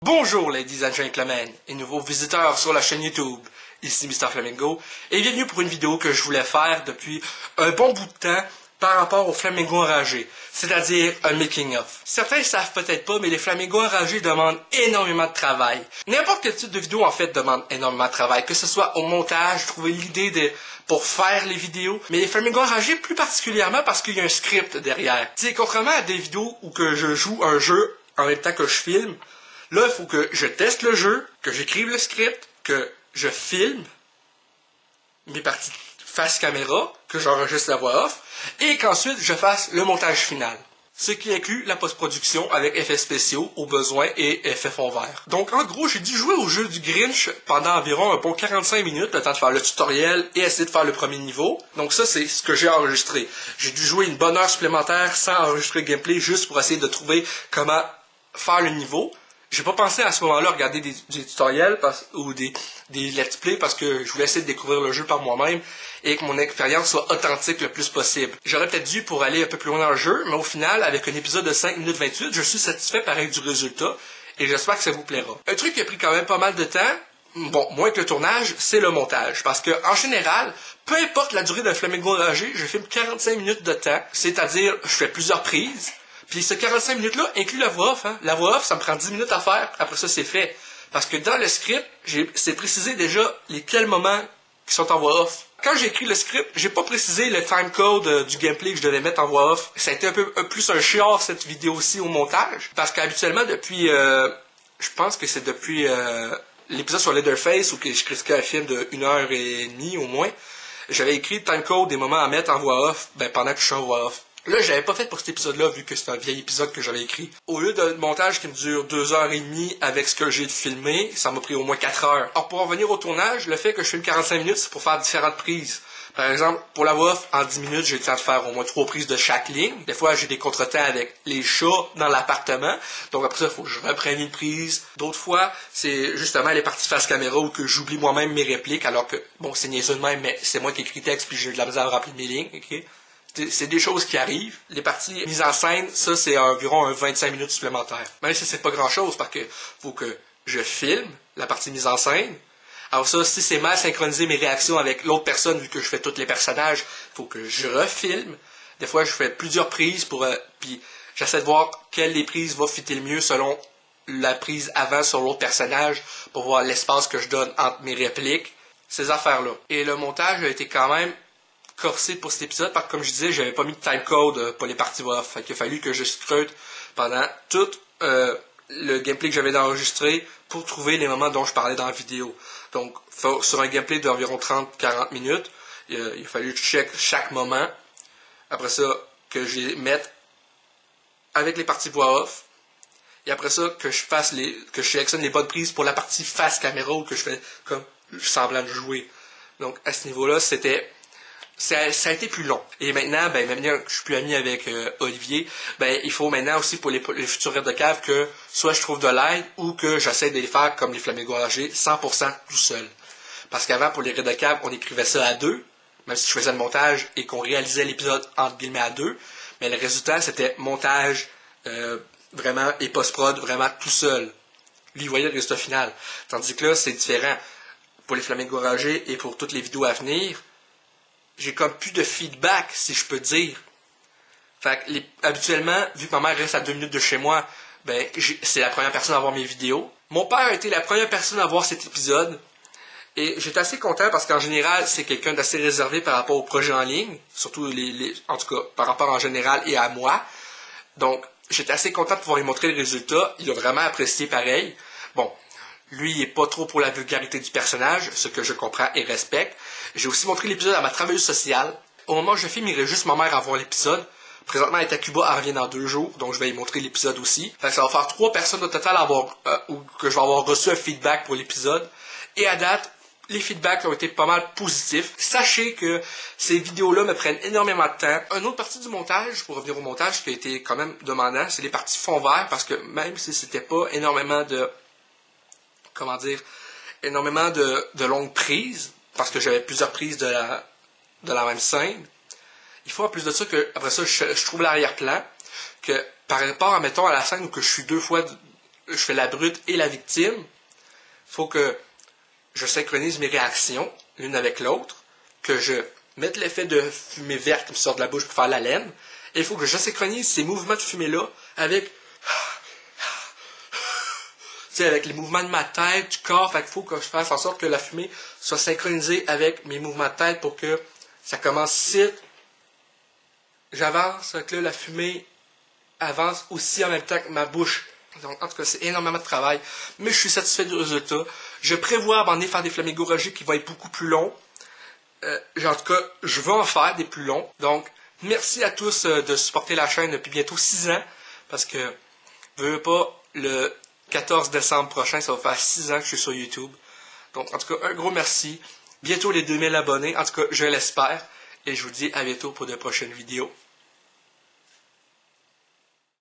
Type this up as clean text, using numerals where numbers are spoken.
Bonjour ladies and gentlemen et nouveaux visiteurs sur la chaîne YouTube, ici Mr Flamingo et bienvenue pour une vidéo que je voulais faire depuis un bon bout de temps par rapport aux flamingos enragés, c'est-à-dire un making of. Certains ne savent peut-être pas, mais les flamingos enragés demandent énormément de travail. N'importe quel type de vidéo en fait demande énormément de travail, que ce soit au montage, trouver l'idée pour faire les vidéos, mais les flamingos enragés plus particulièrement parce qu'il y a un script derrière. C'est contrairement à des vidéos où que je joue un jeu en même temps que je filme. Là, il faut que je teste le jeu, que j'écrive le script, que je filme mes parties face caméra, que j'enregistre la voix off, et qu'ensuite je fasse le montage final. Ce qui inclut la post-production avec effets spéciaux au besoin et effets fond vert. Donc en gros, j'ai dû jouer au jeu du Grinch pendant environ un bon 45 minutes, le temps de faire le tutoriel et essayer de faire le premier niveau. Donc ça, c'est ce que j'ai enregistré. J'ai dû jouer une bonne heure supplémentaire sans enregistrer le gameplay, juste pour essayer de trouver comment faire le niveau. J'ai pas pensé à ce moment-là regarder des tutoriels ou des let's play parce que je voulais essayer de découvrir le jeu par moi-même et que mon expérience soit authentique le plus possible. J'aurais peut-être dû pour aller un peu plus loin dans le jeu, mais au final, avec un épisode de 5 minutes 28, je suis satisfait pareil du résultat et j'espère que ça vous plaira. Un truc qui a pris quand même pas mal de temps, bon, moins que le tournage, c'est le montage. Parce que en général, peu importe la durée d'un flamingo enragé, je filme 45 minutes de temps, c'est-à-dire je fais plusieurs prises. Puis ce 45 minutes-là inclut la voix off. Hein. La voix off, ça me prend 10 minutes à faire. Après ça, c'est fait. Parce que dans le script, c'est précisé déjà lesquels moments qui sont en voix off. Quand j'ai écrit le script, j'ai pas précisé le timecode du gameplay que je devais mettre en voix off. Ça a été un peu plus un chiard cette vidéo-ci au montage. Parce qu'habituellement, depuis... je pense que c'est depuis l'épisode sur Leatherface où je critiquais un film de 1h30 au moins, j'avais écrit le timecode des moments à mettre en voix off pendant que je suis en voix off. Là, je l'avais pas fait pour cet épisode-là, vu que c'est un vieil épisode que j'avais écrit. Au lieu d'un montage qui me dure 2h30 avec ce que j'ai filmé, ça m'a pris au moins 4 heures. Alors, pour en venir au tournage, le fait que je filme 45 minutes, c'est pour faire différentes prises. Par exemple, pour la voix off, en 10 minutes, j'ai le temps de faire au moins 3 prises de chaque ligne. Des fois, j'ai des contretemps avec les chats dans l'appartement. Donc après ça, il faut que je reprenne une prise. D'autres fois, c'est justement les parties face caméra où que j'oublie moi-même mes répliques, alors que, bon, c'est niaiseux de même, mais c'est moi qui écris le texte, puis j'ai de la misère à rappeler mes lignes, ok? C'est des choses qui arrivent. Les parties mises en scène, ça, c'est environ 25 minutes supplémentaires. Même si c'est pas grand-chose, parce que faut que je filme la partie mise en scène. Alors ça, si c'est mal synchronisé mes réactions avec l'autre personne, vu que je fais tous les personnages, faut que je refilme. Des fois, je fais plusieurs prises puis j'essaie de voir quelle des prises va fitter le mieux selon la prise avant sur l'autre personnage pour voir l'espace que je donne entre mes répliques. Ces affaires-là. Et le montage a été quand même corsé pour cet épisode, parce que comme je disais, j'avais pas mis de timecode pour les parties voix off. Fait qu'il a fallu que je scrute pendant tout le gameplay que j'avais enregistré pour trouver les moments dont je parlais dans la vidéo. Donc, sur un gameplay d'environ 30-40 minutes, il a fallu que je check chaque moment. Après ça, que je mette avec les parties voix off. Et après ça, que je sélectionne les bonnes prises pour la partie face caméra ou que je fais comme semblant de jouer. Donc, à ce niveau-là, ça a été plus long. Et maintenant, maintenant que je suis plus ami avec Olivier, il faut maintenant aussi pour les futurs raids de cave que soit je trouve de l'aide ou que j'essaie de les faire comme les flamingos enragés, 100% tout seul. Parce qu'avant, pour les raids de cave, on écrivait ça à deux, même si je faisais le montage et qu'on réalisait l'épisode entre guillemets à deux. Mais le résultat, c'était montage vraiment et post-prod vraiment tout seul. Lui, il voyait le résultat final. Tandis que là, c'est différent. Pour les flamingos enragés et pour toutes les vidéos à venir, j'ai comme plus de feedback, si je peux dire. Fait que habituellement, vu que ma mère reste à 2 minutes de chez moi, c'est la première personne à voir mes vidéos. Mon père a été la première personne à voir cet épisode. Et j'étais assez content parce qu'en général, c'est quelqu'un d'assez réservé par rapport aux projets en ligne. Surtout, en tout cas, par rapport en général et à moi. Donc, j'étais assez content de pouvoir lui montrer le résultat. Il a vraiment apprécié pareil. Bon. Lui, il n'est pas trop pour la vulgarité du personnage, ce que je comprends et respecte. J'ai aussi montré l'épisode à ma travailleuse sociale. Au moment où je filme, il irait juste ma mère à voir l'épisode. Présentement, elle est à Cuba, elle revient dans 2 jours, donc je vais lui montrer l'épisode aussi. Fait que ça va faire 3 personnes au total que je vais avoir reçu un feedback pour l'épisode. Et à date, les feedbacks ont été pas mal positifs. Sachez que ces vidéos-là me prennent énormément de temps. Une autre partie du montage, pour revenir au montage, qui a été quand même demandant, c'est les parties fond vert, parce que même si c'était pas énormément de longues prises, parce que j'avais plusieurs prises de la même scène. Il faut en plus de ça que, après ça, je trouve l'arrière-plan, que par rapport, mettons, à la scène où que je suis 2 fois je fais la brute et la victime. Il faut que je synchronise mes réactions l'une avec l'autre, que je mette l'effet de fumée verte qui me sort de la bouche pour faire la laine, et il faut que je synchronise ces mouvements de fumée-là avec avec les mouvements de ma tête, du corps. Fait qu'il faut que je fasse en sorte que la fumée soit synchronisée avec mes mouvements de tête pour que ça commence ici. J'avance, que là, la fumée avance aussi en même temps que ma bouche. Donc, en tout cas, c'est énormément de travail. Mais je suis satisfait du résultat. Je prévois abandonner faire des flamingos ragés qui vont être beaucoup plus longs. En tout cas, je vais en faire des plus longs. Donc, merci à tous de supporter la chaîne depuis bientôt 6 ans. Parce que, le 14 décembre prochain, ça va faire 6 ans que je suis sur YouTube. Donc, en tout cas, un gros merci. Bientôt les 2000 abonnés. En tout cas, je l'espère. Et je vous dis à bientôt pour de prochaines vidéos.